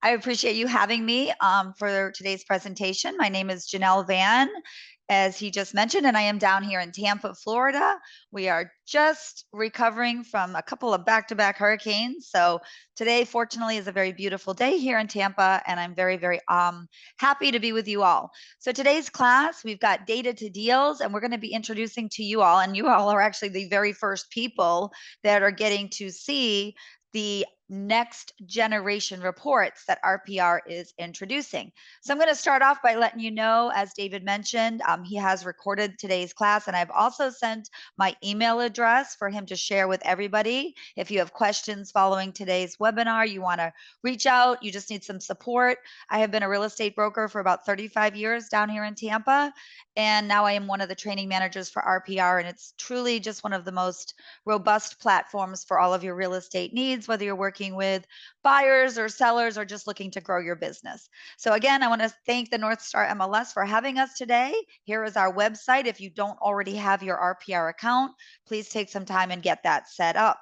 I appreciate you having me for today's presentation. My name is Janelle Van, as he just mentioned, and I am down here in Tampa, Florida. We are just recovering from a couple of back-to-back hurricanes. So today, fortunately, is a very beautiful day here in Tampa, and I'm very, very happy to be with you all. So today's class, we've got data to deals, and we're going to be introducing to you all, and you all are actually the very first people that are getting to see the next generation reports that RPR is introducing. So I'm going to start off by letting you know, as David mentioned, he has recorded today's class, and I've also sent my email address for him to share with everybody. If you have questions following today's webinar, you want to reach out, you just need some support. I have been a real estate broker for about 35 years down here in Tampa, and now I am one of the training managers for RPR, and it's truly just one of the most robust platforms for all of your real estate needs, whether you're working with buyers or sellers or just looking to grow your business. So again, I want to thank the North Star MLS for having us today. Here is our website. If you don't already have your RPR account, please take some time and get that set up.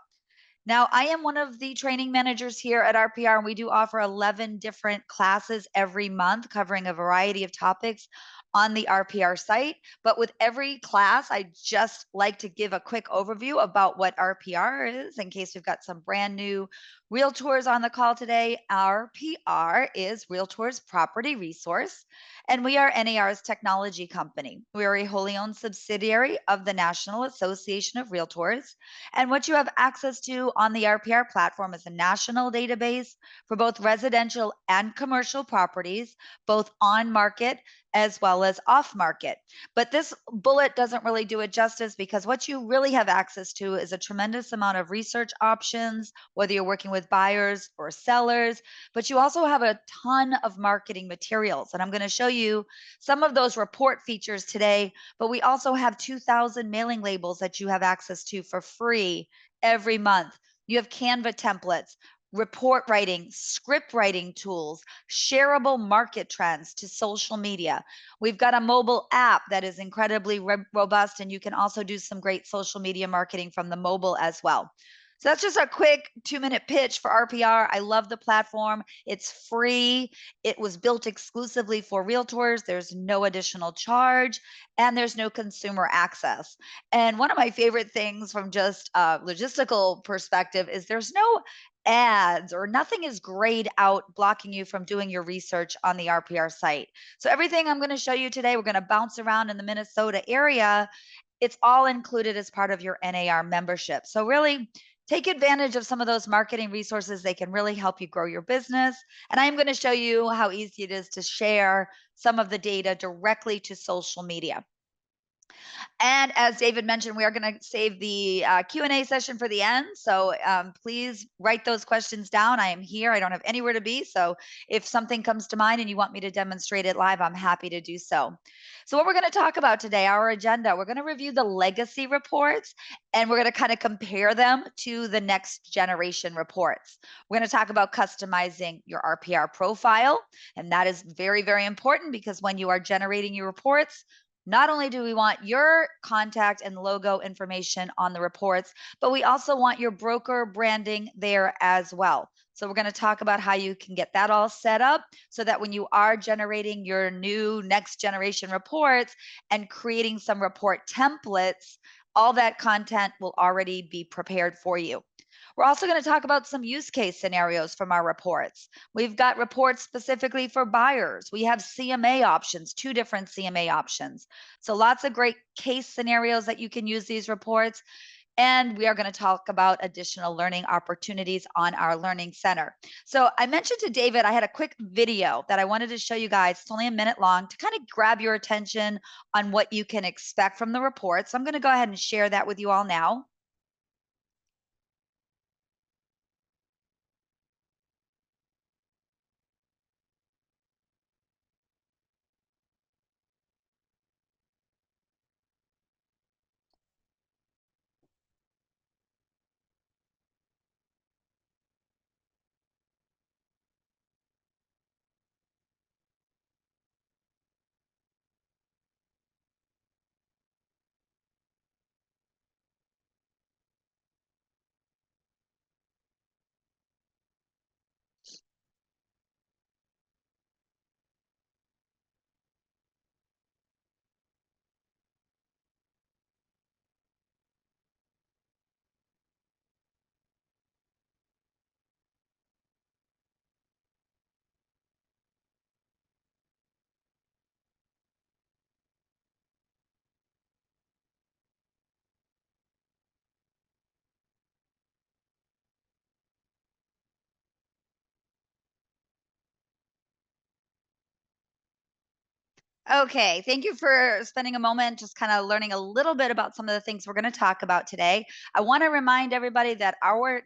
Now, I am one of the training managers here at RPR, and we do offer 11 different classes every month covering a variety of topics on the RPR site. But with every class, I just like to give a quick overview about what RPR is in case we've got some brand new realtors on the call today. RPR is Realtors Property Resource, and we are NAR's technology company. We are a wholly owned subsidiary of the National Association of Realtors. And what you have access to on the RPR platform is a national database for both residential and commercial properties, both on market as well as off market. But this bullet doesn't really do it justice because what you really have access to is a tremendous amount of research options, whether you're working with buyers or sellers, but you also have a ton of marketing materials. And I'm going to show you some of those report features today, but we also have 2,000 mailing labels that you have access to for free every month. You have Canva templates, report writing, script writing tools, shareable market trends to social media. We've got a mobile app that is incredibly robust, and you can also do some great social media marketing from the mobile as well. So that's just a quick 2-minute pitch for RPR. I love the platform. It's free. It was built exclusively for realtors. There's no additional charge, and there's no consumer access. And one of my favorite things from just a logistical perspective is there's no ads or nothing is grayed out blocking you from doing your research on the RPR site. So everything I'm going to show you today, we're going to bounce around in the Minnesota area. It's all included as part of your NAR membership. So really take advantage of some of those marketing resources. They can really help you grow your business. And I'm going to show you how easy it is to share some of the data directly to social media. And as David mentioned, we are going to save the Q&A session for the end. So please write those questions down. I am here. I don't have anywhere to be. So if something comes to mind and you want me to demonstrate it live, I'm happy to do so. So what we're going to talk about today, our agenda, we're going to review the legacy reports, and we're going to kind of compare them to the next generation reports. We're going to talk about customizing your RPR profile. And that is very, very important because when you are generating your reports, not only do we want your contact and logo information on the reports, but we also want your broker branding there as well. So we're going to talk about how you can get that all set up so that when you are generating your new next generation reports and creating some report templates, all that content will already be prepared for you. We're also going to talk about some use case scenarios from our reports. We've got reports specifically for buyers. We have CMA options, 2 different CMA options. So lots of great case scenarios that you can use these reports. And we are going to talk about additional learning opportunities on our learning center. So I mentioned to David, I had a quick video that I wanted to show you guys. It's only a minute long to kind of grab your attention on what you can expect from the report. So I'm going to go ahead and share that with you all now. Okay, thank you for spending a moment just kind of learning a little bit about some of the things we're going to talk about today. I want to remind everybody that our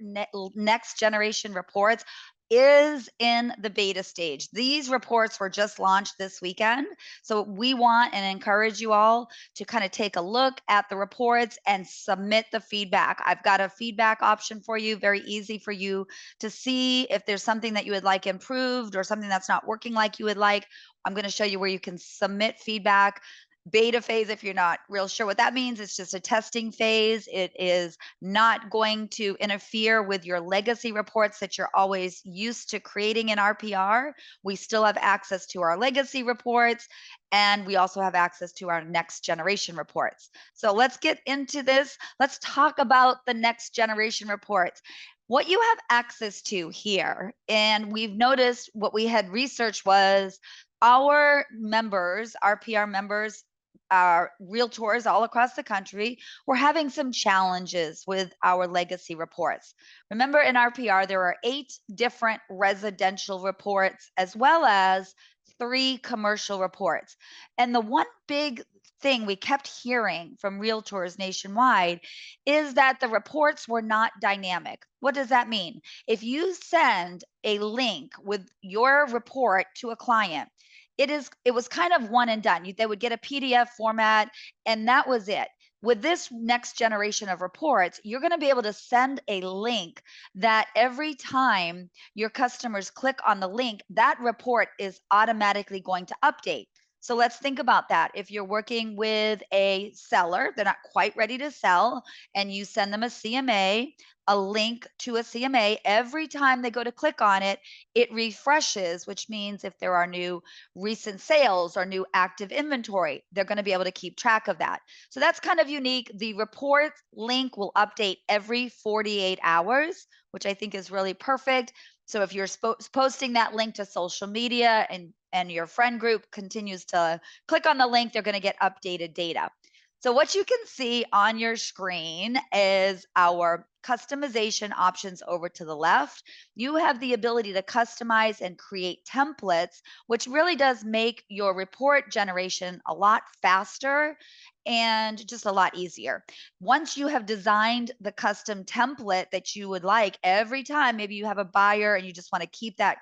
next generation reports is in the beta stage. These reports were just launched this weekend. So we want and encourage you all to kind of take a look at the reports and submit the feedback. I've got a feedback option for you, very easy for you to see if there's something that you would like improved or something that's not working like you would like. I'm going to show you where you can submit feedback. Beta phase, if you're not real sure what that means, it's just a testing phase. It is not going to interfere with your legacy reports that you're always used to creating in RPR. We still have access to our legacy reports, and we also have access to our next generation reports. So let's get into this. Let's talk about the next generation reports. What you have access to here, and we've noticed what we had researched was our members, RPR members, our realtors all across the country, were having some challenges with our legacy reports. Remember, in RPR, there are 8 different residential reports as well as 3 commercial reports. And the one big thing we kept hearing from realtors nationwide is that the reports were not dynamic. What does that mean? If you send a link with your report to a client, it was kind of one and done. They would get a PDF format and that was it. With this next generation of reports, you're going to be able to send a link that every time your customers click on the link, that report is automatically going to update. So let's think about that. If you're working with a seller, they're not quite ready to sell, and you send them a CMA, a link to a CMA, every time they go to click on it, it refreshes, which means if there are new recent sales or new active inventory, they're going to be able to keep track of that. So that's kind of unique. The report link will update every 48 hours, which I think is really perfect. So if you're posting that link to social media and your friend group continues to click on the link, they're going to get updated data. So what you can see on your screen is our customization options over to the left. You have the ability to customize and create templates, which really does make your report generation a lot faster and just a lot easier. Once you have designed the custom template that you would like, every time maybe you have a buyer and you just want to keep that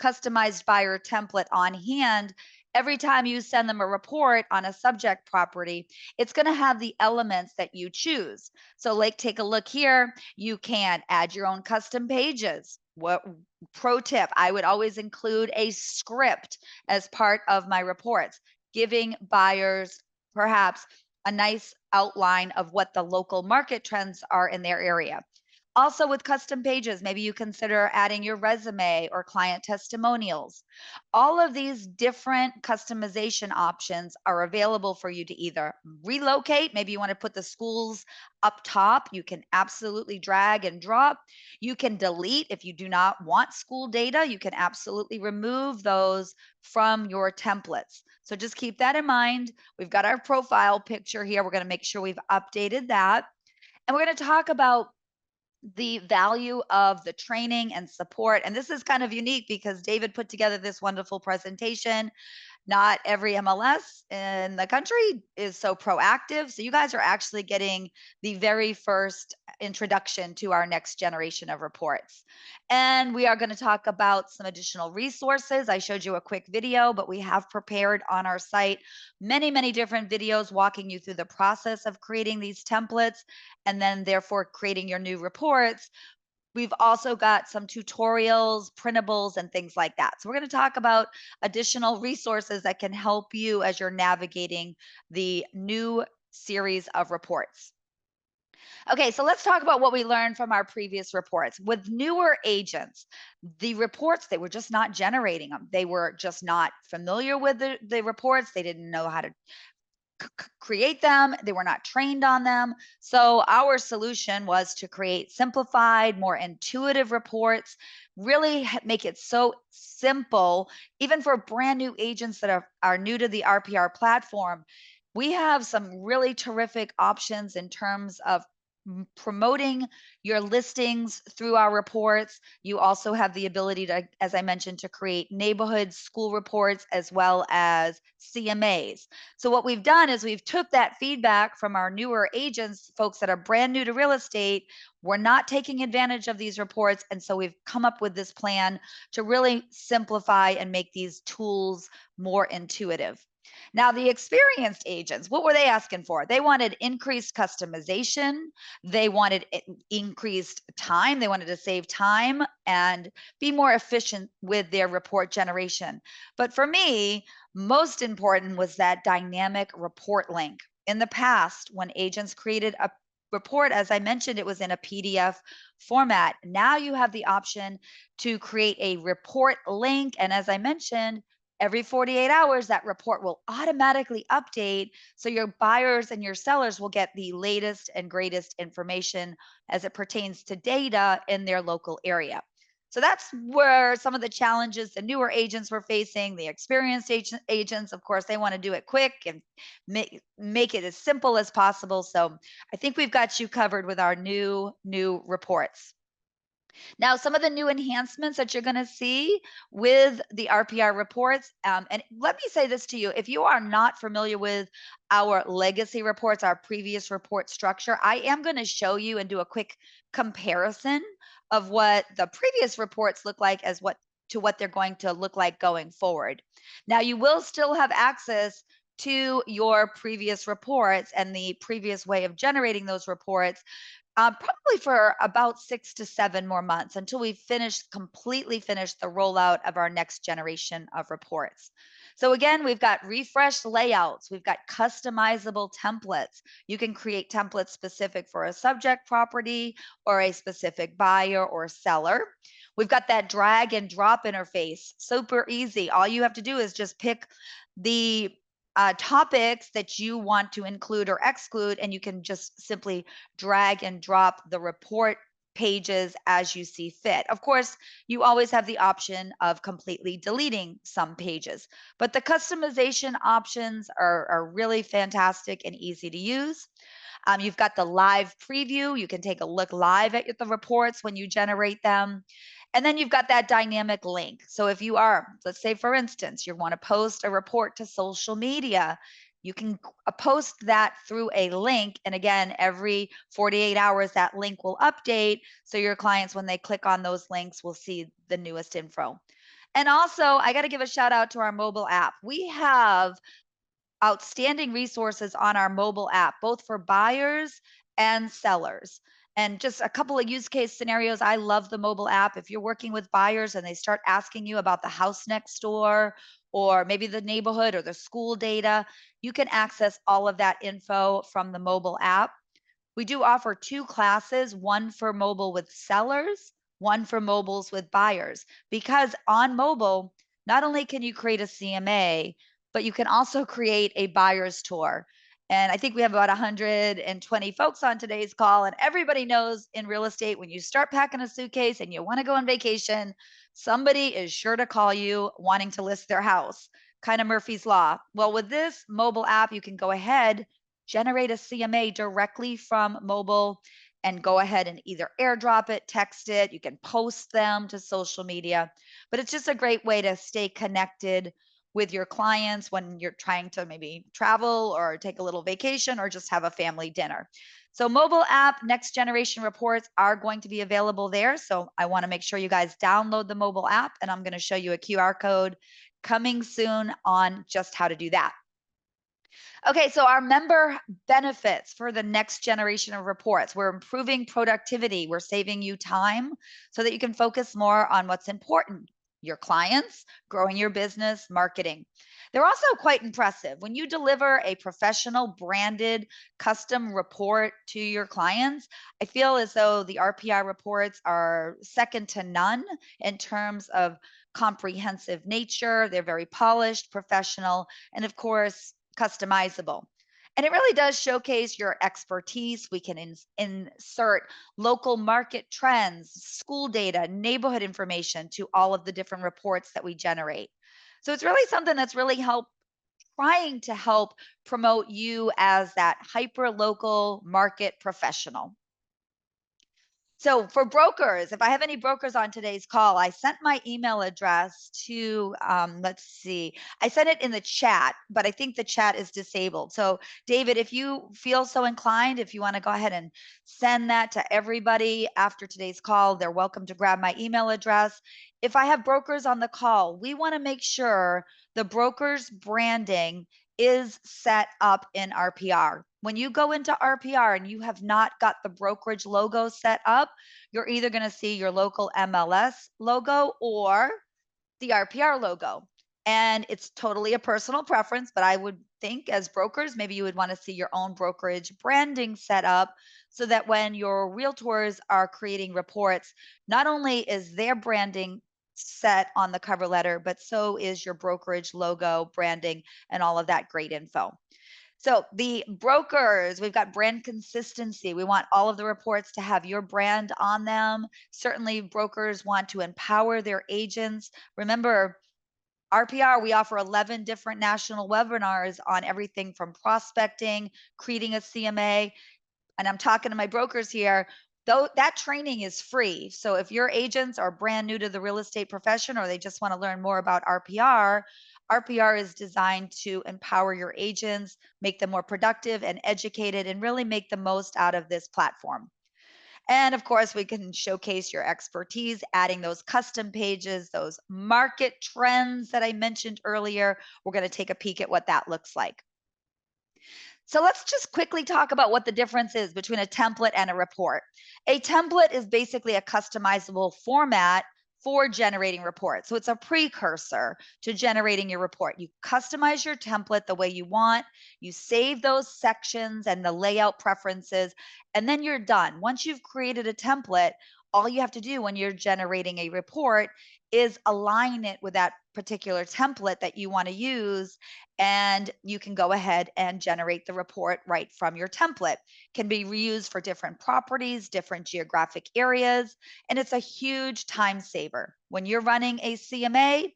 customized buyer template on hand, every time you send them a report on a subject property, it's going to have the elements that you choose. So, like, take a look here. You can add your own custom pages. What pro tip? I would always include a script as part of my reports, giving buyers perhaps a nice outline of what the local market trends are in their area. Also, with custom pages, maybe you consider adding your resume or client testimonials. All of these different customization options are available for you to either relocate. Maybe you want to put the schools up top. You can absolutely drag and drop. You can delete if you do not want school data. You can absolutely remove those from your templates. So just keep that in mind. We've got our profile picture here. We're going to make sure we've updated that. And we're going to talk about the value of the training and support. And this is kind of unique because David put together this wonderful presentation. Not every MLS in the country is so proactive. So you guys are actually getting the very first introduction to our next generation of reports. And we are going to talk about some additional resources. I showed you a quick video, but we have prepared on our site many different videos walking you through the process of creating these templates and then therefore creating your new reports. We've also got some tutorials, printables, and things like that. So we're going to talk about additional resources that can help you as you're navigating the new series of reports. Okay, so let's talk about what we learned from our previous reports. With newer agents, the reports, they were just not generating them. They were just not familiar with the reports. They didn't know how to create them. They were not trained on them. So our solution was to create simplified, more intuitive reports, really make it so simple, even for brand new agents that are new to the RPR platform. We have some really terrific options in terms of promoting your listings through our reports. You also have the ability to, as I mentioned, to create neighborhood school reports as well as CMAs. So what we've done is we've took that feedback from our newer agents, folks that are brand new to real estate. We're not taking advantage of these reports. And so we've come up with this plan to really simplify and make these tools more intuitive. Now, the experienced agents, what were they asking for? They wanted increased customization. They wanted increased time. They wanted to save time and be more efficient with their report generation. But for me, most important was that dynamic report link. In the past, when agents created a report, as I mentioned, it was in a PDF format. Now you have the option to create a report link. And as I mentioned, every 48 hours, that report will automatically update. So your buyers and your sellers will get the latest and greatest information as it pertains to data in their local area. So that's where some of the challenges the newer agents were facing. The experienced agents, of course, they want to do it quick and make it as simple as possible. So I think we've got you covered with our new reports. Now, some of the new enhancements that you're going to see with the RPR reports, and let me say this to you, if you are not familiar with our legacy reports, our previous report structure, I am going to show you and do a quick comparison of what the previous reports look like as what they're going to look like going forward. Now, you will still have access to your previous reports and the previous way of generating those reports, probably for about 6 to 7 more months until we completely finish the rollout of our next generation of reports. So again, we've got refreshed layouts. We've got customizable templates. You can create templates specific for a subject property or a specific buyer or seller. We've got that drag and drop interface, super easy. All you have to do is just pick the topics that you want to include or exclude, and you can just simply drag and drop the report pages as you see fit. Of course, you always have the option of completely deleting some pages, but the customization options are really fantastic and easy to use. You've got the live preview. You can take a look live at the reports when you generate them. And then you've got that dynamic link. So if you are, let's say, for instance, you want to post a report to social media, you can post that through a link. And again, every 48 hours, that link will update. So your clients, when they click on those links, will see the newest info. And also, I got to give a shout out to our mobile app. We have outstanding resources on our mobile app, both for buyers and sellers. And just a couple of use case scenarios. I love the mobile app. If you're working with buyers and they start asking you about the house next door or maybe the neighborhood or the school data, you can access all of that info from the mobile app. We do offer two classes, one for mobile with sellers, one for mobiles with buyers. Because on mobile, not only can you create a CMA, but you can also create a buyer's tour. And I think we have about 120 folks on today's call. And everybody knows in real estate, when you start packing a suitcase and you want to go on vacation, somebody is sure to call you wanting to list their house. Kind of Murphy's Law. Well, with this mobile app, you can go ahead, generate a CMA directly from mobile, and go ahead and either airdrop it, text it, you can post them to social media. But it's just a great way to stay connected with your clients when you're trying to maybe travel or take a little vacation or just have a family dinner. So, mobile app next generation reports are going to be available there. So, I want to make sure you guys download the mobile app, and I'm going to show you a QR code coming soon on just how to do that. Okay, so our member benefits for the next generation of reports. We're improving productivity. We're saving you time so that you can focus more on what's important, your clients, growing your business, marketing. They're also quite impressive. When you deliver a professional branded custom report to your clients, I feel as though the RPI reports are second to none in terms of comprehensive nature. They're very polished, professional, and of course, customizable. And it really does showcase your expertise. We can insert local market trends, school data, neighborhood information to all of the different reports that we generate. So it's really something that's really trying to help promote you as that hyper local market professional. So for brokers, if I have any brokers on today's call, I sent my email address to, let's see, I sent it in the chat, but I think the chat is disabled. So David, if you feel so inclined, if you want to go ahead and send that to everybody after today's call, they're welcome to grab my email address. If I have brokers on the call, we want to make sure the broker's branding is set up in RPR. When you go into RPR and you have not got the brokerage logo set up, you're either going to see your local MLS logo or the RPR logo. And it's totally a personal preference, but I would think as brokers, maybe you would want to see your own brokerage branding set up so that when your realtors are creating reports, not only is their branding set on the cover letter, but so is your brokerage logo, branding, and all of that great info. So the brokers, we've got brand consistency. We want all of the reports to have your brand on them. Certainly, brokers want to empower their agents. Remember, RPR, we offer 11 different national webinars on everything from prospecting, creating a CMA, and I'm talking to my brokers here, though that training is free. So if your agents are brand new to the real estate profession or they just want to learn more about RPR, RPR is designed to empower your agents, make them more productive and educated, and really make the most out of this platform. And of course, we can showcase your expertise, adding those custom pages, those market trends that I mentioned earlier. We're going to take a peek at what that looks like. So let's just quickly talk about what the difference is between a template and a report. A template is basically a customizable format for generating reports. So it's a precursor to generating your report. You customize your template the way you want, you save those sections and the layout preferences, and then you're done. Once you've created a template, all you have to do when you're generating a report is align it with that particular template that you want to use, and you can go ahead and generate the report right from your template. Can be reused for different properties, different geographic areas, and it's a huge time saver. When you're running a CMA,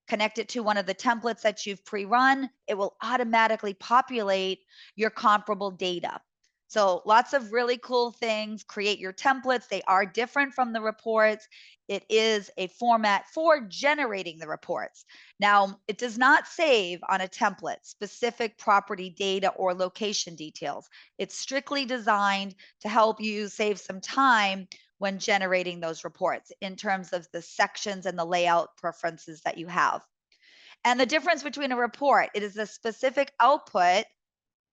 connect it to one of the templates that you've pre-run, it will automatically populate your comparable data. So lots of really cool things. Create your templates. They are different from the reports. It is a format for generating the reports. Now, it does not save on a template specific property data or location details. It's strictly designed to help you save some time when generating those reports in terms of the sections and the layout preferences that you have. And the difference between a report, it is a specific output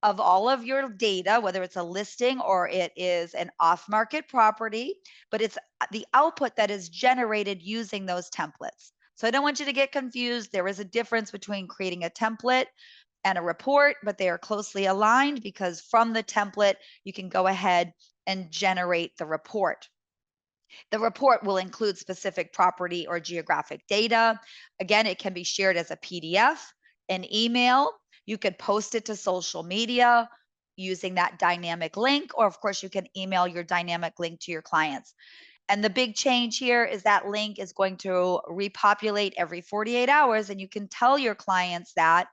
of all of your data, whether it's a listing or it is an off market property, but it's the output that is generated using those templates. So I don't want you to get confused. There is a difference between creating a template and a report, but they are closely aligned because from the template, you can go ahead and generate the report. The report will include specific property or geographic data. Again, it can be shared as a PDF, an email. You could post it to social media using that dynamic link, or of course, you can email your dynamic link to your clients. And the big change here is that link is going to repopulate every 48 hours, and you can tell your clients that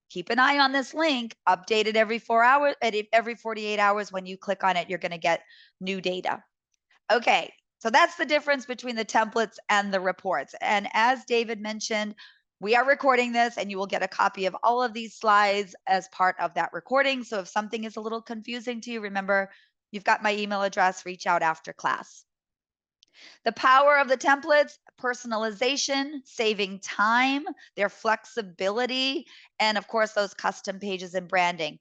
keep an eye on this link, update it every 4 hours, every 48 hours. When you click on it, you're going to get new data. Okay, so that's the difference between the templates and the reports. And as David mentioned, we are recording this and you will get a copy of all of these slides as part of that recording. So if something is a little confusing to you, remember, you've got my email address, reach out after class. The power of the templates, personalization, saving time, their flexibility, and of course, those custom pages and branding.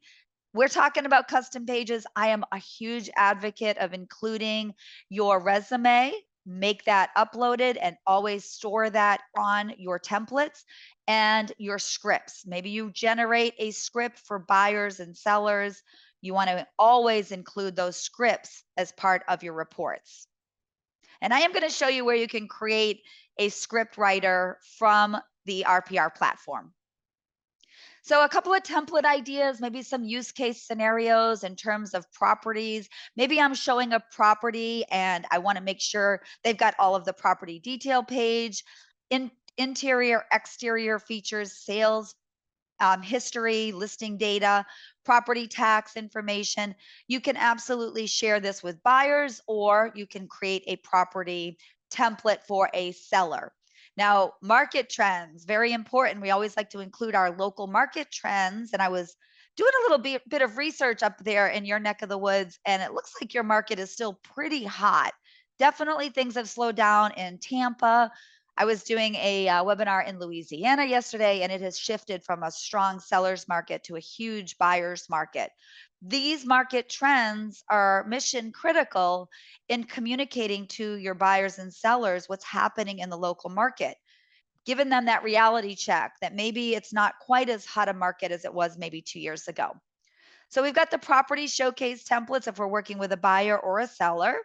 We're talking about custom pages. I am a huge advocate of including your resume, make that uploaded, and always store that on your templates and your scripts. Maybe you generate a script for buyers and sellers. You want to always include those scripts as part of your reports. And I am going to show you where you can create a script writer from the RPR platform. So a couple of template ideas, maybe some use case scenarios in terms of properties. Maybe I'm showing a property and I want to make sure they've got all of the property detail page, interior, exterior features, sales history, listing data, property tax information. You can absolutely share this with buyers, or you can create a property template for a seller. Now, market trends, very important. We always like to include our local market trends. And I was doing a little bit of research up there in your neck of the woods, and it looks like your market is still pretty hot. Definitely things have slowed down in Tampa. I was doing a webinar in Louisiana yesterday, and it has shifted from a strong seller's market to a huge buyer's market. These market trends are mission critical in communicating to your buyers and sellers what's happening in the local market, giving them that reality check that maybe it's not quite as hot a market as it was maybe 2 years ago. So we've got the property showcase templates if we're working with a buyer or a seller.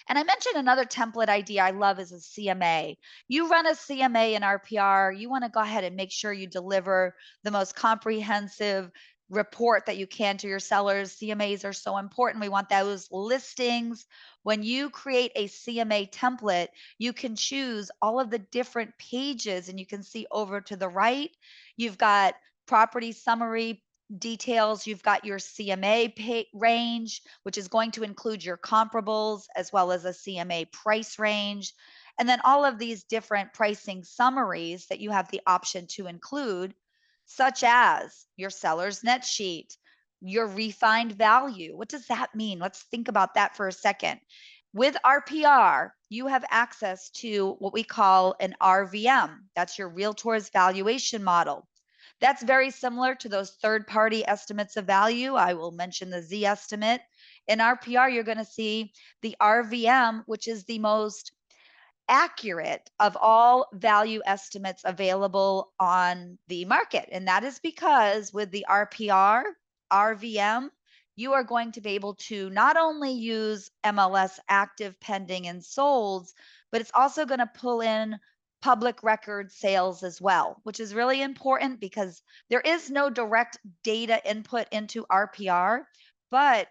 And I mentioned another template idea I love is a CMA. You run a CMA in RPR, you want to go ahead and make sure you deliver the most comprehensive report that you can to your sellers. CMAs are so important. We want those listings. When you create a CMA template, you can choose all of the different pages, and you can see over to the right, you've got property summary details, you've got your CMA range, which is going to include your comparables as well as a CMA price range. And then all of these different pricing summaries that you have the option to include, such as your seller's net sheet, your refined value. What does that mean? Let's think about that for a second. With RPR, you have access to what we call an RVM. That's your Realtor's Valuation Model. That's very similar to those third-party estimates of value. I will mention the Z estimate. In RPR, you're going to see the RVM, which is the most accurate of all value estimates available on the market. And that is because with the RPR, RVM, you are going to be able to not only use MLS active, pending, and solds, but it's also going to pull in public record sales as well, which is really important because there is no direct data input into RPR, but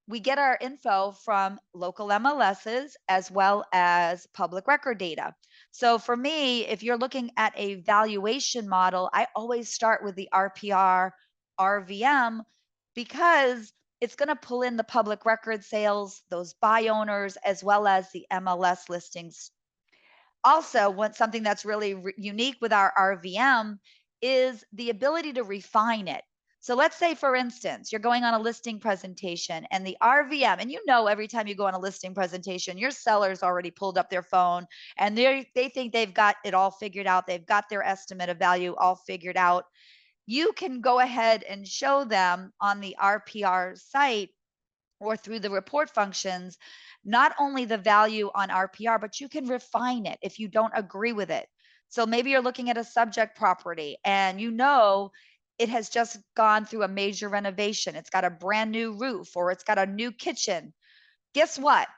we get our info from local MLSs as well as public record data. So for me, if you're looking at a valuation model, I always start with the RPR RVM because it's going to pull in the public record sales, those buy owners, as well as the MLS listings. Also, something that's really unique with our RVM is the ability to refine it. So let's say, for instance, you're going on a listing presentation and the RVM, and you know, every time you go on a listing presentation, your seller's already pulled up their phone and they think they've got it all figured out. They've got their estimate of value all figured out. You can go ahead and show them on the RPR site or through the report functions, not only the value on RPR, but you can refine it if you don't agree with it. So maybe you're looking at a subject property and you know it has just gone through a major renovation. It's got a brand new roof or it's got a new kitchen. Guess what?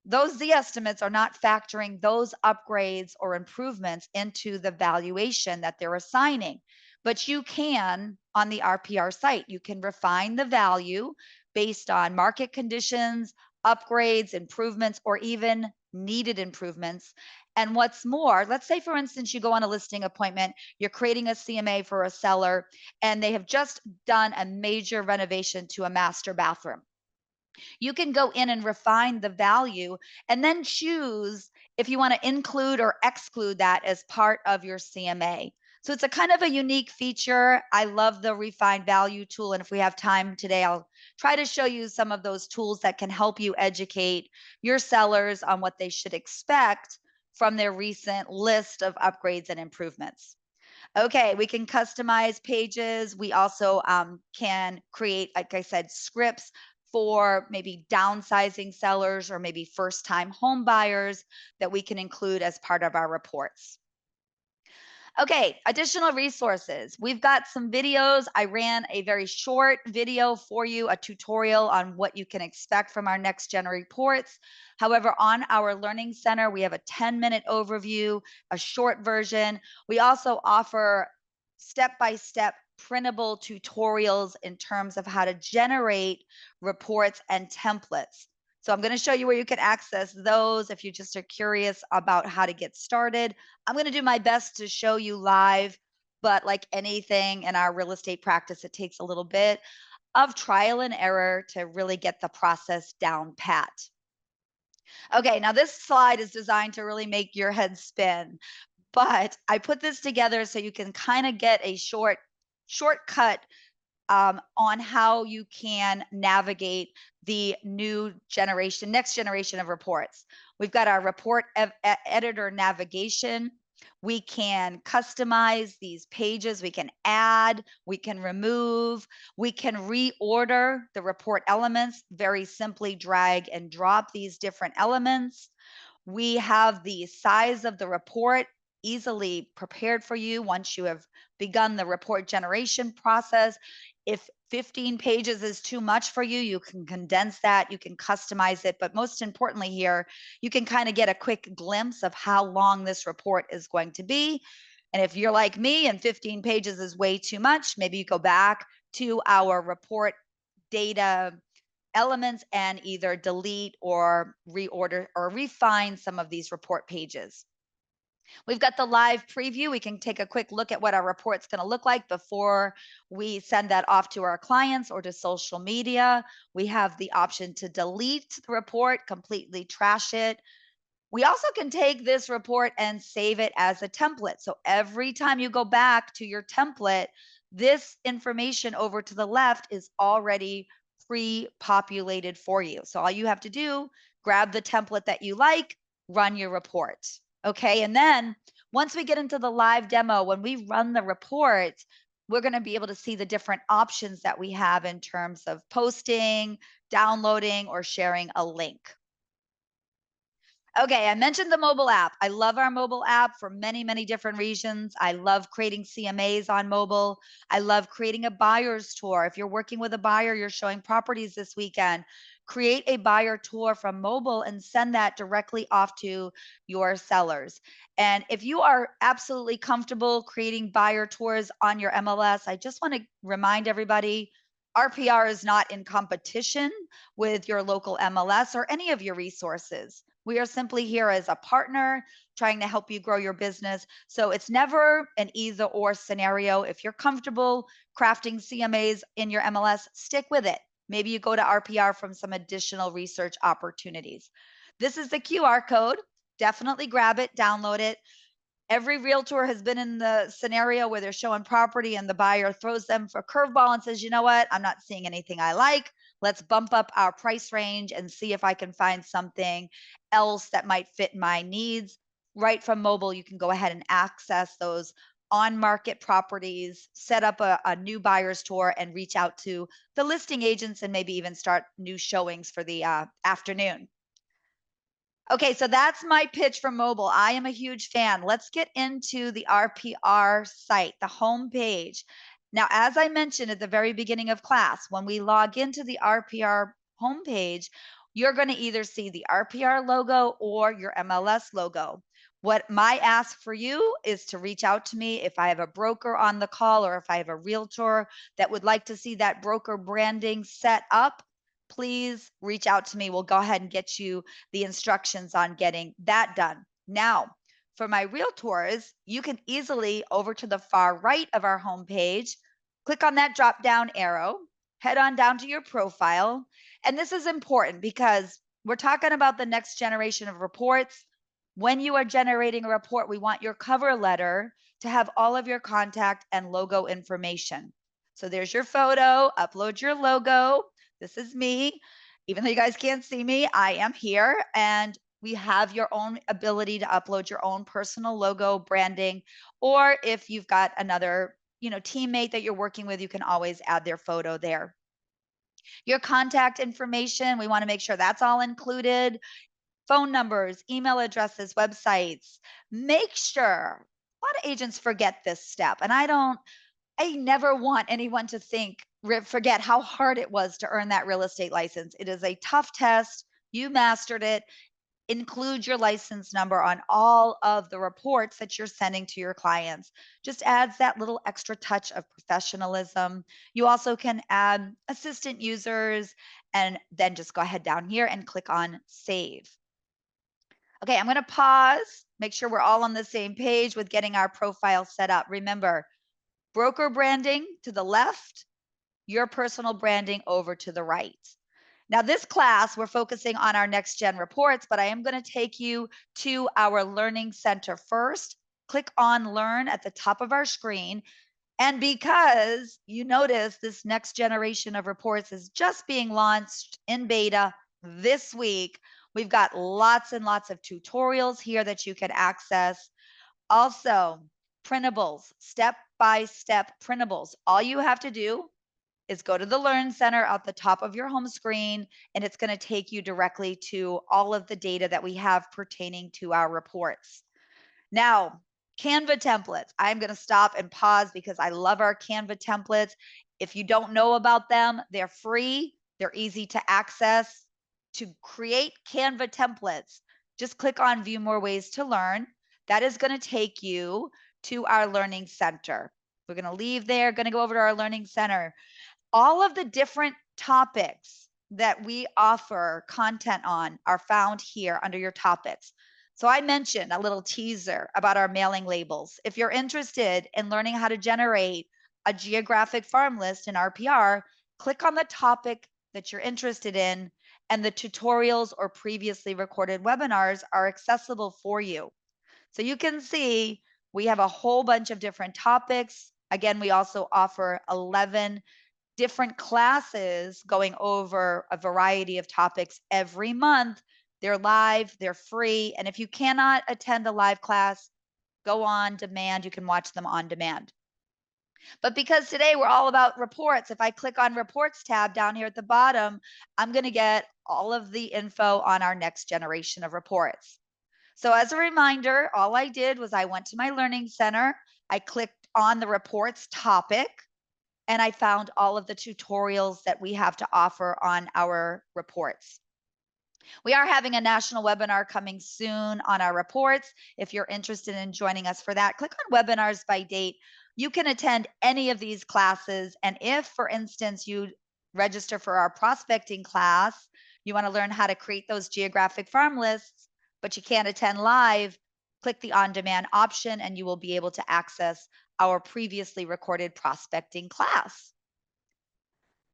Those Z estimates are not factoring those upgrades or improvements into the valuation that they're assigning. But you can, on the RPR site, you can refine the value based on market conditions, upgrades, improvements, or even needed improvements. And what's more, let's say, for instance, you go on a listing appointment, you're creating a CMA for a seller, and they have just done a major renovation to a master bathroom. You can go in and refine the value and then choose if you want to include or exclude that as part of your CMA. So it's a kind of a unique feature. I love the refined value tool. And if we have time today, I'll try to show you some of those tools that can help you educate your sellers on what they should expect from their recent list of upgrades and improvements. Okay, we can customize pages. We also can create, like I said, scripts for maybe downsizing sellers or maybe first time home buyers that we can include as part of our reports. Okay, additional resources. We've got some videos. I ran a very short video for you, a tutorial on what you can expect from our next gen reports. However, on our Learning Center, we have a 10-minute overview, a short version. We also offer step-by-step printable tutorials in terms of how to generate reports and templates. So I'm going to show you where you can access those if you just are curious about how to get started. I'm going to do my best to show you live but like anything in our real estate practice, it takes a little bit of trial and error to really get the process down pat. Okay, now this slide is designed to really make your head spin, but I put this together so you can kind of get a shortcut on how you can navigate the next generation of reports. We've got our report editor navigation. We can customize these pages. We can add, we can remove, we can reorder the report elements, very simply drag and drop these different elements. We have the size of the report easily prepared for you once you have begun the report generation process. If 15 pages is too much for you, you can condense that, you can customize it. But most importantly, here, you can kind of get a quick glimpse of how long this report is going to be. And if you're like me and 15 pages is way too much, maybe you go back to our report data elements and either delete or reorder or refine some of these report pages. We've got the live preview. We can take a quick look at what our report's going to look like before we send that off to our clients or to social media. We have the option to delete the report, completely trash it. We also can take this report and save it as a template. So every time you go back to your template, this information over to the left is already pre-populated for you. So all you have to do, grab the template that you like, run your report. Okay, and then once we get into the live demo, when we run the report, we're going to be able to see the different options that we have in terms of posting, downloading, or sharing a link. Okay, I mentioned the mobile app. I love our mobile app for many, many different reasons. I love creating CMAs on mobile. I love creating a buyer's tour. If you're working with a buyer, you're showing properties this weekend, create a buyer tour from mobile and send that directly off to your sellers. And if you are absolutely comfortable creating buyer tours on your MLS, I just want to remind everybody RPR is not in competition with your local MLS or any of your resources. We are simply here as a partner trying to help you grow your business. So it's never an either or scenario. If you're comfortable crafting CMAs in your MLS, stick with it. Maybe you go to RPR from some additional research opportunities. This is the QR code. Definitely grab it, download it. Every realtor has been in the scenario where they're showing property and the buyer throws them for a curveball and says, you know what, I'm not seeing anything I like. Let's bump up our price range and see if I can find something else that might fit my needs. Right from mobile, you can go ahead and access those on market properties, set up a new buyer's tour, and reach out to the listing agents and maybe even start new showings for the afternoon. Okay, so that's my pitch for mobile. I am a huge fan. Let's get into the RPR site, the home page. Now, as I mentioned at the very beginning of class, when we log into the RPR homepage, you're going to either see the RPR logo or your MLS logo. What my ask for you is to reach out to me if I have a broker on the call or if I have a realtor that would like to see that broker branding set up. Please reach out to me. We'll go ahead and get you the instructions on getting that done. Now, for my realtors, you can easily over to the far right of our homepage, click on that drop down arrow, head on down to your profile. And this is important because we're talking about the next generation of reports. When you are generating a report, we want your cover letter to have all of your contact and logo information. So there's your photo, upload your logo. This is me. Even though you guys can't see me, I am here. And we have your own ability to upload your own personal logo branding. Or if you've got another, teammate that you're working with, you can always add their photo there. Your contact information, we want to make sure that's all included. Phone numbers, email addresses, websites. Make sure, a lot of agents forget this step. And I never want anyone to forget how hard it was to earn that real estate license. It is a tough test. You mastered it. Include your license number on all of the reports that you're sending to your clients. Just adds that little extra touch of professionalism. You also can add assistant users and then just go ahead down here and click on save. Okay, I'm going to pause, make sure we're all on the same page with getting our profile set up. Remember, Broker branding to the left, your personal branding over to the right. Now, this class, we're focusing on our next gen reports, but I am going to take you to our Learning Center first. Click on Learn at the top of our screen. And because you notice this next generation of reports is just being launched in beta this week, we've got lots and lots of tutorials here that you can access. Also, printables, step-by-step printables. All you have to do is go to the Learn Center at the top of your home screen, and it's going to take you directly to all of the data that we have pertaining to our reports. Now, Canva templates. I'm going to stop and pause because I love our Canva templates. If you don't know about them, they're free, they're easy to access. To create Canva templates, just click on View More Ways to Learn. That is going to take you to our Learning Center. We're going to leave there, going to go over to our Learning Center. All of the different topics that we offer content on are found here under your topics. So I mentioned a little teaser about our mailing labels. If you're interested in learning how to generate a geographic farm list in RPR, click on the topic that you're interested in, and the tutorials or previously recorded webinars are accessible for you. So you can see we have a whole bunch of different topics. Again, we also offer 11 different classes going over a variety of topics every month. They're live, they're free. And if you cannot attend a live class, go on demand. You can watch them on demand. But because today we're all about reports, if I click on Reports tab down here at the bottom, I'm going to get all of the info on our next generation of reports. So as a reminder, all I did was I went to my Learning Center, I clicked on the reports topic, and I found all of the tutorials that we have to offer on our reports. We are having a national webinar coming soon on our reports. If you're interested in joining us for that, click on webinars by date. You can attend any of these classes. And if, for instance, you register for our prospecting class, you want to learn how to create those geographic farm lists, but you can't attend live, click the on-demand option and you will be able to access our previously recorded prospecting class.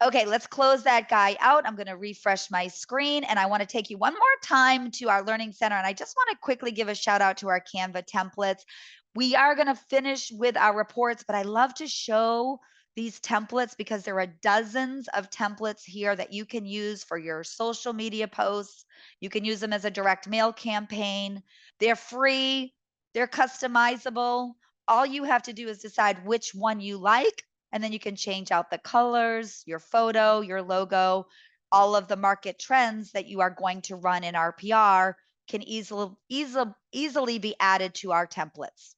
Okay, let's close that guy out. I'm going to refresh my screen and I want to take you one more time to our Learning Center. And I just want to quickly give a shout out to our Canva templates. We are going to finish with our reports, but I love to show these templates because there are dozens of templates here that you can use for your social media posts. You can use them as a direct mail campaign. They're free, they're customizable. All you have to do is decide which one you like, and then you can change out the colors, your photo, your logo, all of the market trends that you are going to run in RPR can easily be added to our templates.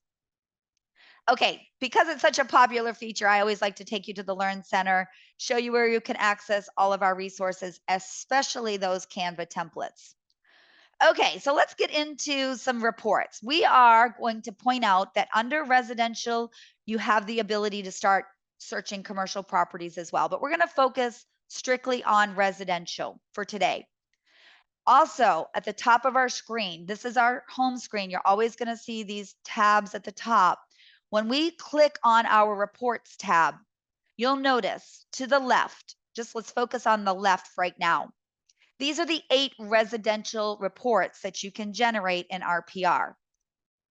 Okay, because it's such a popular feature, I always like to take you to the Learn Center, show you where you can access all of our resources, especially those Canva templates. Okay, so let's get into some reports. We are going to point out that under residential, you have the ability to start searching commercial properties as well, but we're going to focus strictly on residential for today. Also, at the top of our screen, this is our home screen. You're always going to see these tabs at the top. When we click on our reports tab, you'll notice to the left, just let's focus on the left right now. These are the 8 residential reports that you can generate in RPR.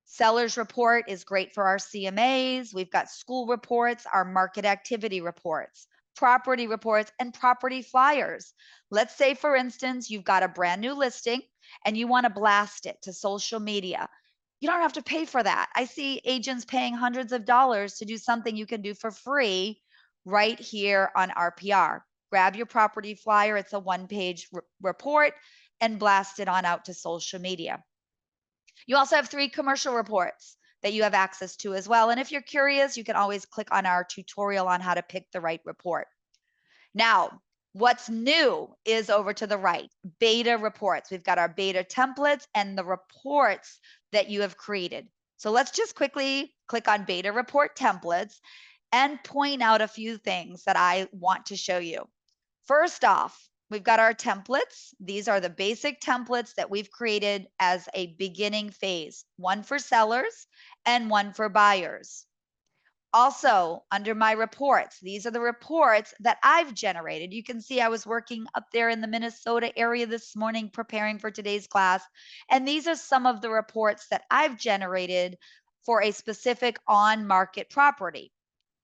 Seller's report is great for our CMAs. We've got school reports, our market activity reports, property reports, and property flyers. Let's say, for instance, you've got a brand new listing and you want to blast it to social media. You don't have to pay for that. I see agents paying hundreds of dollars to do something you can do for free right here on RPR. Grab your property flyer, it's a one-page report, and blast it on out to social media. You also have 3 commercial reports that you have access to as well. And if you're curious, you can always click on our tutorial on how to pick the right report. Now, what's new is over to the right, beta reports. We've got our beta templates and the reports that you have created. So let's just quickly click on beta report templates and point out a few things that I want to show you. First off, we've got our templates. These are the basic templates that we've created as a beginning phase, one for sellers and one for buyers. Also, under my reports, these are the reports that I've generated. You can see I was working up there in the Minnesota area this morning preparing for today's class. And these are some of the reports that I've generated for a specific on-market property.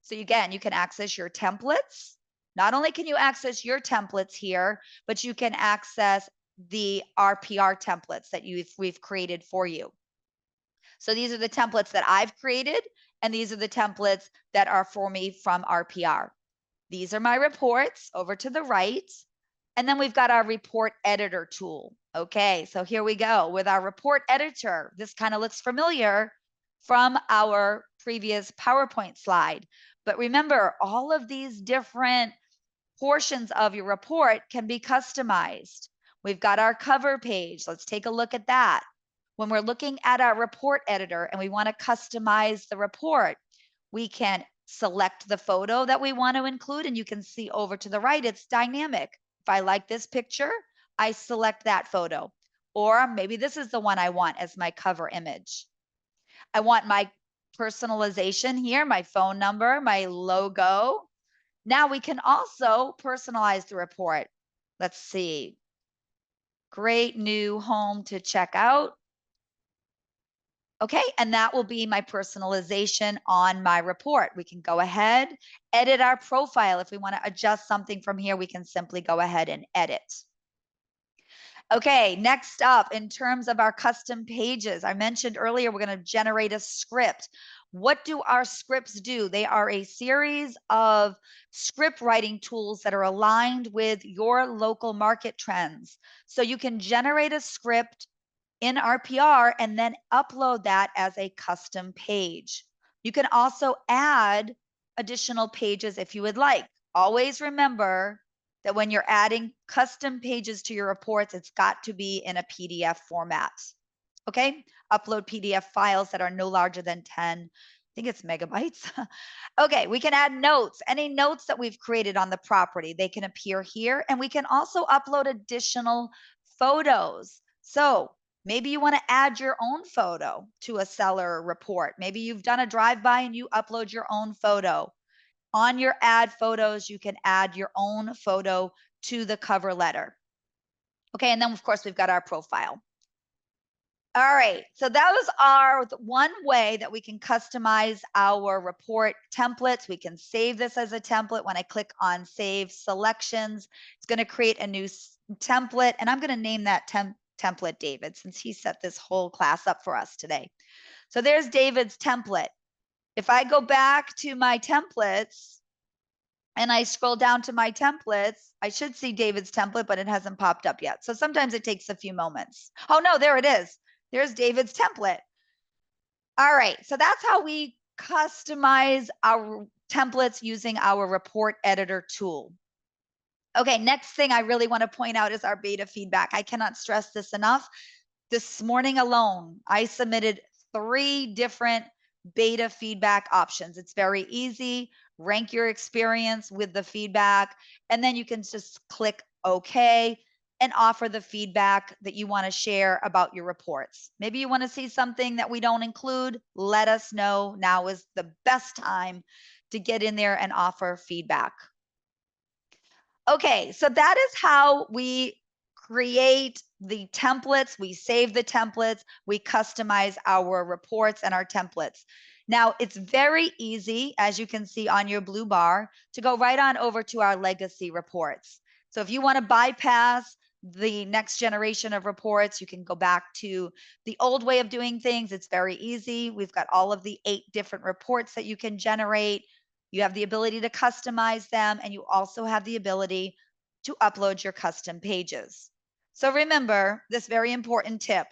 So again, you can access your templates. Not only can you access your templates here, but you can access the RPR templates that we've created for you. So these are the templates that I've created, and these are the templates that are for me from RPR. These are my reports over to the right. And then we've got our report editor tool. Okay, so here we go with our report editor. This kind of looks familiar from our previous PowerPoint slide. But remember, all of these different portions of your report can be customized. We've got our cover page. Let's take a look at that. When we're looking at our report editor and we want to customize the report, we can select the photo that we want to include, and you can see over to the right, it's dynamic. If I like this picture, I select that photo. Or maybe this is the one I want as my cover image. I want my personalization here, my phone number, my logo. Now we can also personalize the report. Let's see. Great new home to check out. Okay, and that will be my personalization on my report. We can go ahead, edit our profile. If we want to adjust something from here, we can simply go ahead and edit. Okay, next up, in terms of our custom pages, I mentioned earlier, we're going to generate a script. What do our scripts do? They are a series of script writing tools that are aligned with your local market trends. So you can generate a script in RPR and then upload that as a custom page. You can also add additional pages if you would like. Always remember that when you're adding custom pages to your reports, it's got to be in a PDF format. Okay, upload PDF files that are no larger than 10, I think it's megabytes. Okay, we can add notes. Any notes that we've created on the property, they can appear here. And we can also upload additional photos. So maybe you want to add your own photo to a seller report. Maybe you've done a drive-by and you upload your own photo. On your add photos, you can add your own photo to the cover letter. Okay, and then of course we've got our profile. All right, so those are one way that we can customize our report templates. We can save this as a template. When I click on Save Selections, it's going to create a new template, and I'm going to name that template David, since he set this whole class up for us today. So there's David's template. If I go back to my templates and I scroll down to my templates, I should see David's template, but it hasn't popped up yet. So sometimes it takes a few moments. Oh no, there it is. There's David's template. All right, so that's how we customize our templates using our report editor tool. Okay, next thing I really want to point out is our beta feedback. I cannot stress this enough. This morning alone, I submitted 3 different beta feedback options. It's very easy. Rank your experience with the feedback, and then you can just click OK and offer the feedback that you want to share about your reports. Maybe you want to see something that we don't include. Let us know. Now is the best time to get in there and offer feedback. Okay, so that is how we create the templates, we save the templates, we customize our reports and our templates. Now, it's very easy, as you can see on your blue bar, to go right on over to our legacy reports. So if you want to bypass the next generation of reports, you can go back to the old way of doing things. It's very easy. We've got all of the 8 different reports that you can generate. You have the ability to customize them, and you also have the ability to upload your custom pages. So remember this very important tip.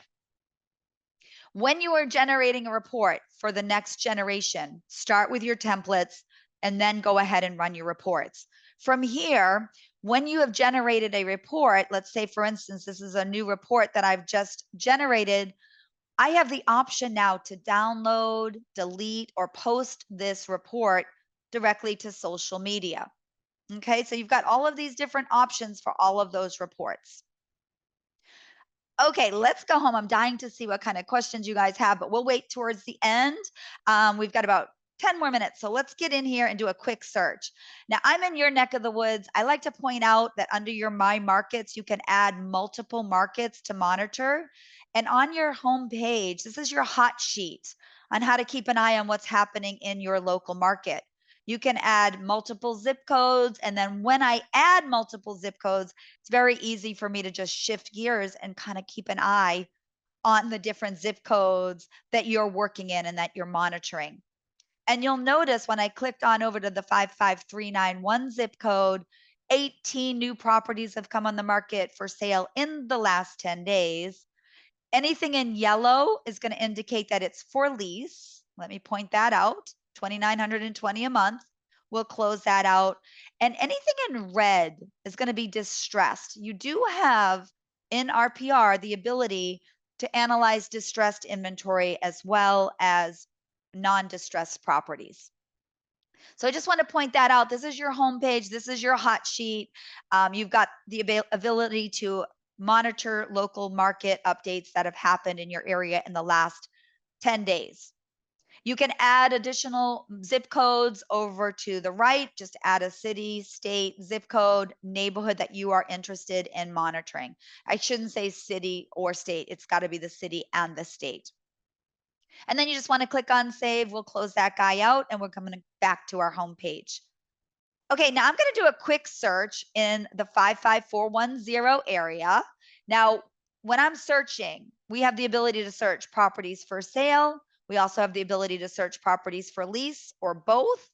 When you are generating a report for the next generation, start with your templates and then go ahead and run your reports. From here, when you have generated a report, let's say, for instance, this is a new report that I've just generated, I have the option now to download, delete, or post this report directly to social media. Okay, so you've got all of these different options for all of those reports. Okay, let's go home. I'm dying to see what kind of questions you guys have, but we'll wait towards the end. We've got about 10 more minutes. So let's get in here and do a quick search. Now, I'm in your neck of the woods. I like to point out that under your My Markets, you can add multiple markets to monitor. And on your home page, this is your hot sheet on how to keep an eye on what's happening in your local market. You can add multiple zip codes. And then when I add multiple zip codes, it's very easy for me to just shift gears and kind of keep an eye on the different zip codes that you're working in and that you're monitoring. And you'll notice when I clicked on over to the 55391 zip code, 18 new properties have come on the market for sale in the last 10 days. Anything in yellow is going to indicate that it's for lease. Let me point that out. 2,920 a month. We'll close that out. And anything in red is going to be distressed. You do have in RPR the ability to analyze distressed inventory as well as non-distressed properties. So I just want to point that out. This is your homepage. This is your hot sheet. You've got the ability to monitor local market updates that have happened in your area in the last 10 days. You can add additional zip codes over to the right. Just add a city, state, zip code, neighborhood that you are interested in monitoring. I shouldn't say city or state. It's got to be the city and the state. And then you just want to click on save. We'll close that guy out and we're coming back to our home page. Okay, now I'm going to do a quick search in the 55410 area. Now, when I'm searching, we have the ability to search properties for sale. We also have the ability to search properties for lease or both.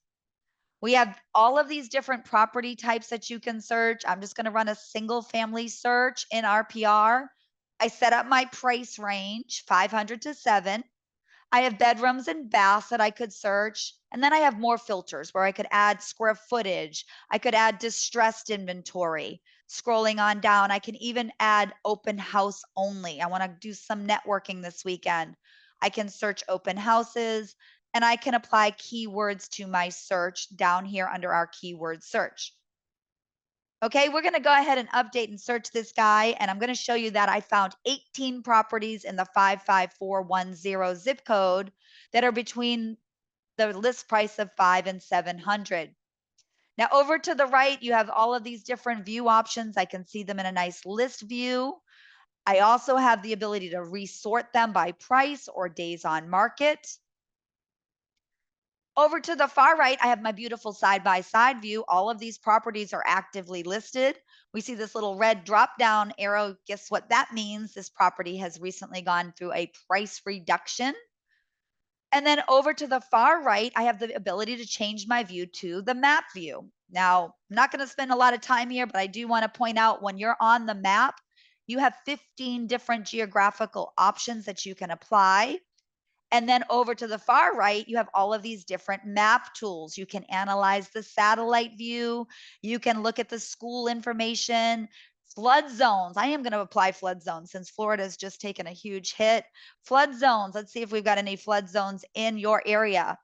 We have all of these different property types that you can search. I'm just going to run a single family search in RPR. I set up my price range, 500 to 7. I have bedrooms and baths that I could search. And then I have more filters where I could add square footage. I could add distressed inventory. Scrolling on down, I can even add open house only. I want to do some networking this weekend. I can search open houses and I can apply keywords to my search down here under our keyword search. Okay, we're going to go ahead and update and search this guy. And I'm going to show you that I found 18 properties in the 55410 zip code that are between the list price of 5 and 700. Now over to the right, you have all of these different view options. I can see them in a nice list view. I also have the ability to resort them by price or days on market. Over to the far right, I have my beautiful side-by-side view. All of these properties are actively listed. We see this little red drop-down arrow. Guess what that means? This property has recently gone through a price reduction. And then over to the far right, I have the ability to change my view to the map view. Now, I'm not going to spend a lot of time here, but I do want to point out when you're on the map, you have 15 different geographical options that you can apply. And then over to the far right, you have all of these different map tools. You can analyze the satellite view. You can look at the school information, flood zones. I am going to apply flood zones since Florida has just taken a huge hit. Flood zones. Let's see if we've got any flood zones in your area.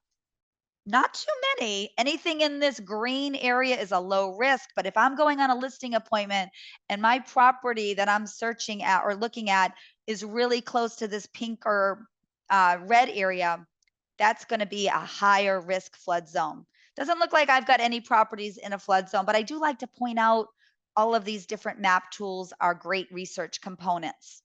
Not too many. Anything in this green area is a low risk. But if I'm going on a listing appointment and my property that I'm searching at or looking at is really close to this pink or red area, that's going to be a higher risk flood zone. Doesn't look like I've got any properties in a flood zone, but I do like to point out all of these different map tools are great research components.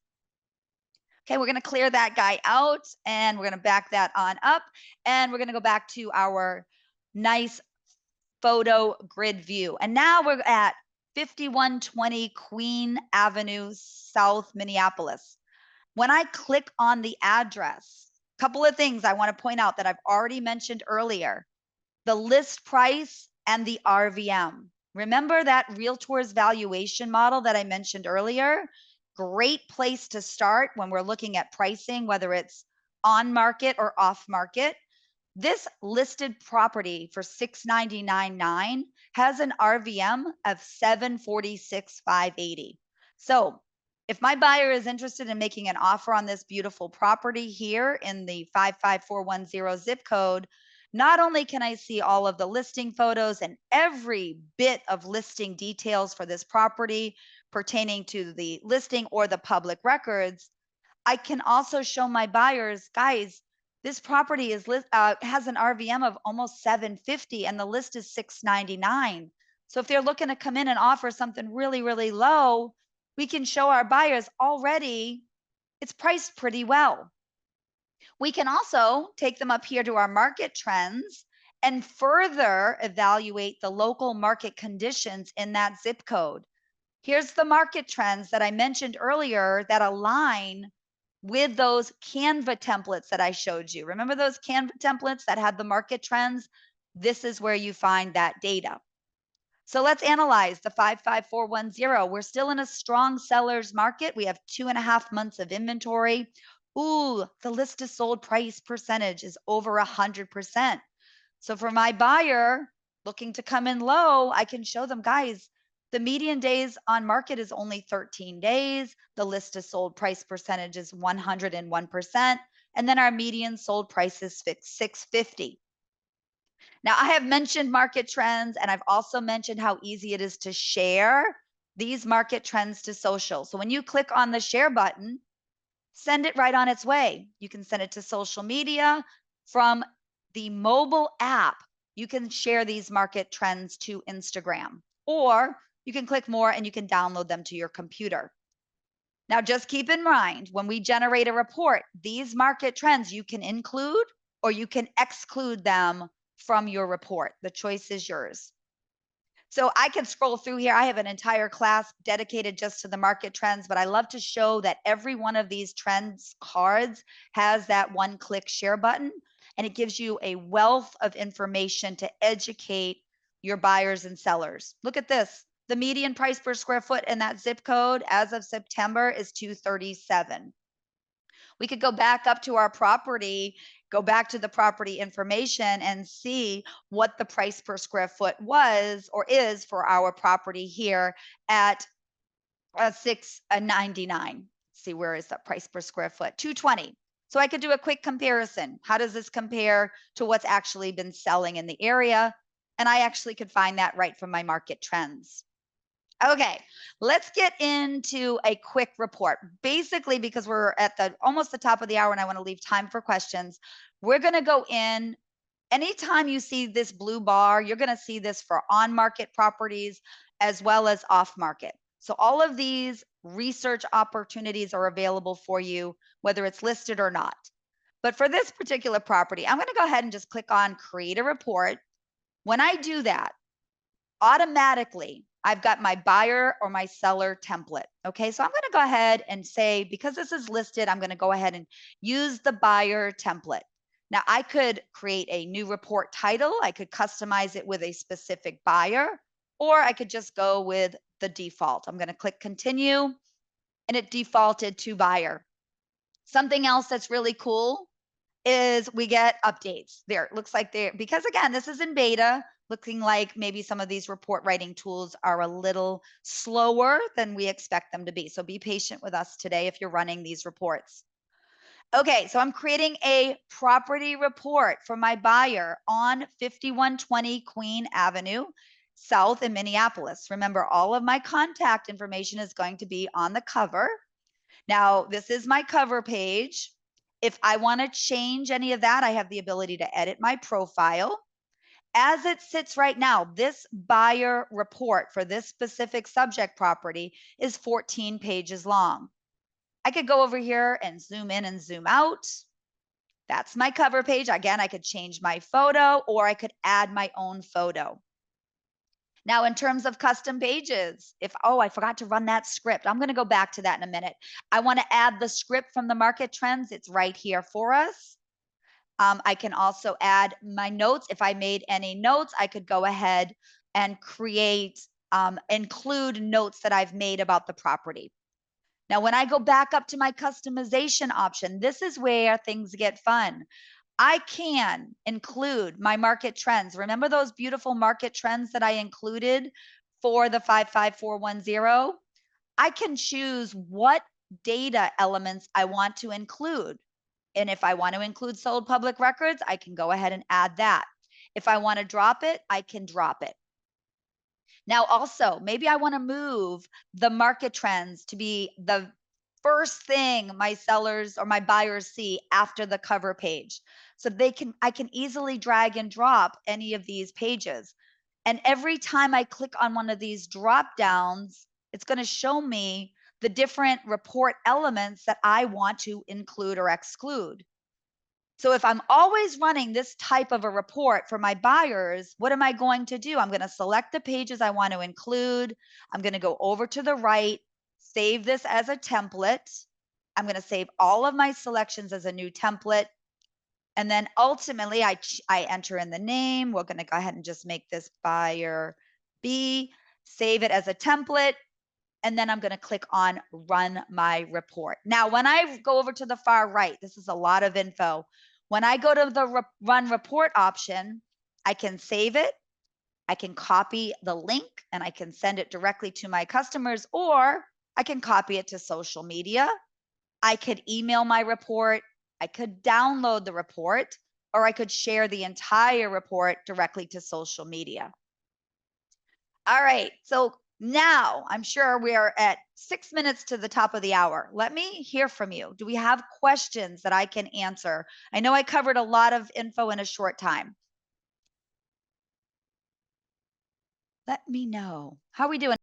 Okay, we're going to clear that guy out and we're going to back that on up and we're going to go back to our nice photo grid view. And now we're at 5120 Queen Avenue, South Minneapolis. When I click on the address, a couple of things I want to point out that I've already mentioned earlier. The list price and the RVM. Remember that realtor's valuation model that I mentioned earlier? Great place to start when we're looking at pricing, whether it's on market or off market. This listed property for $699.9 has an RVM of $746,580. So if my buyer is interested in making an offer on this beautiful property here in the 55410 zip code, not only can I see all of the listing photos and every bit of listing details for this property pertaining to the listing or the public records, I can also show my buyers, guys, This property has an RVM of almost 750 and the list is 699. So if they're looking to come in and offer something really, really low, we can show our buyers already it's priced pretty well. We can also take them up here to our market trends and further evaluate the local market conditions in that zip code. Here's the market trends that I mentioned earlier that align with those Canva templates that I showed you. Remember those Canva templates that had the market trends? This is where you find that data. So let's analyze the 55410. We're still in a strong seller's market. We have 2.5 months of inventory. Ooh, the list to sold price percentage is over 100%. So for my buyer looking to come in low, I can show them, guys, the median days on market is only 13 days. The list to sold price percentage is 101%. And then our median sold price is 650. Now, I have mentioned market trends, and I've also mentioned how easy it is to share these market trends to social. So when you click on the share button, send it right on its way. You can send it to social media from the mobile app. You can share these market trends to Instagram, or you can click more and you can download them to your computer. Now, just keep in mind when we generate a report, these market trends you can include or you can exclude them from your report. The choice is yours. So I can scroll through here. I have an entire class dedicated just to the market trends, but I love to show that every one of these trends cards has that one-click share button, and it gives you a wealth of information to educate your buyers and sellers. Look at this. The median price per square foot in that zip code as of September is $237. We could go back up to our property, go back to the property information and see what the price per square foot was or is for our property here at $699. See, where is that price per square foot? $220. So I could do a quick comparison. How does this compare to what's actually been selling in the area? And I actually could find that right from my market trends. Okay, let's get into a quick report. Basically, because we're at almost the top of the hour and I want to leave time for questions, we're going to go in. Anytime you see this blue bar, you're going to see this for on-market properties as well as off-market. So all of these research opportunities are available for you, whether it's listed or not. But for this particular property, I'm going to go ahead and just click on Create a Report. When I do that, automatically, I've got my buyer or my seller template. Okay, so I'm going to go ahead and say, because this is listed, I'm going to go ahead and use the buyer template. Now, I could create a new report title. I could customize it with a specific buyer, or I could just go with the default. I'm going to click continue, and it defaulted to buyer. Something else that's really cool is we get updates there. It looks like because again, this is in beta, looking like maybe some of these report writing tools are a little slower than we expect them to be. So be patient with us today if you're running these reports. Okay, so I'm creating a property report for my buyer on 5120 Queen Avenue South in Minneapolis. Remember, all of my contact information is going to be on the cover. Now, this is my cover page. If I want to change any of that, I have the ability to edit my profile. As it sits right now, this buyer report for this specific subject property is 14 pages long. I could go over here and zoom in and zoom out. That's my cover page. Again, I could change my photo or I could add my own photo. Now, in terms of custom pages, I forgot to run that script. I'm going to go back to that in a minute. I want to add the script from the market trends. It's right here for us. I can also add my notes. If I made any notes, I could go ahead and include notes that I've made about the property. Now, when I go back up to my customization option, this is where things get fun. I can include my market trends. Remember those beautiful market trends that I included for the 55410? I can choose what data elements I want to include. And if I want to include sold public records, I can go ahead and add that. If I want to drop it, I can drop it. Now, also, maybe I want to move the market trends to be the first thing my sellers or my buyers see after the cover page. So I can easily drag and drop any of these pages. And every time I click on one of these drop downs, it's going to show me the different report elements that I want to include or exclude. So if I'm always running this type of a report for my buyers, what am I going to do? I'm going to select the pages I want to include. I'm going to go over to the right, save this as a template. I'm going to save all of my selections as a new template. And then ultimately I enter in the name. We're going to go ahead and just make this buyer B, save it as a template, and then I'm going to click on run my report. Now, when I go over to the far right, this is a lot of info. When I go to the run report option, I can save it. I can copy the link and I can send it directly to my customers, or I can copy it to social media. I could email my report. I could download the report, or I could share the entire report directly to social media. All right. So now I'm sure we are at 6 minutes to the top of the hour. Let me hear from you. Do we have questions that I can answer? I know I covered a lot of info in a short time. Let me know. How are we doing?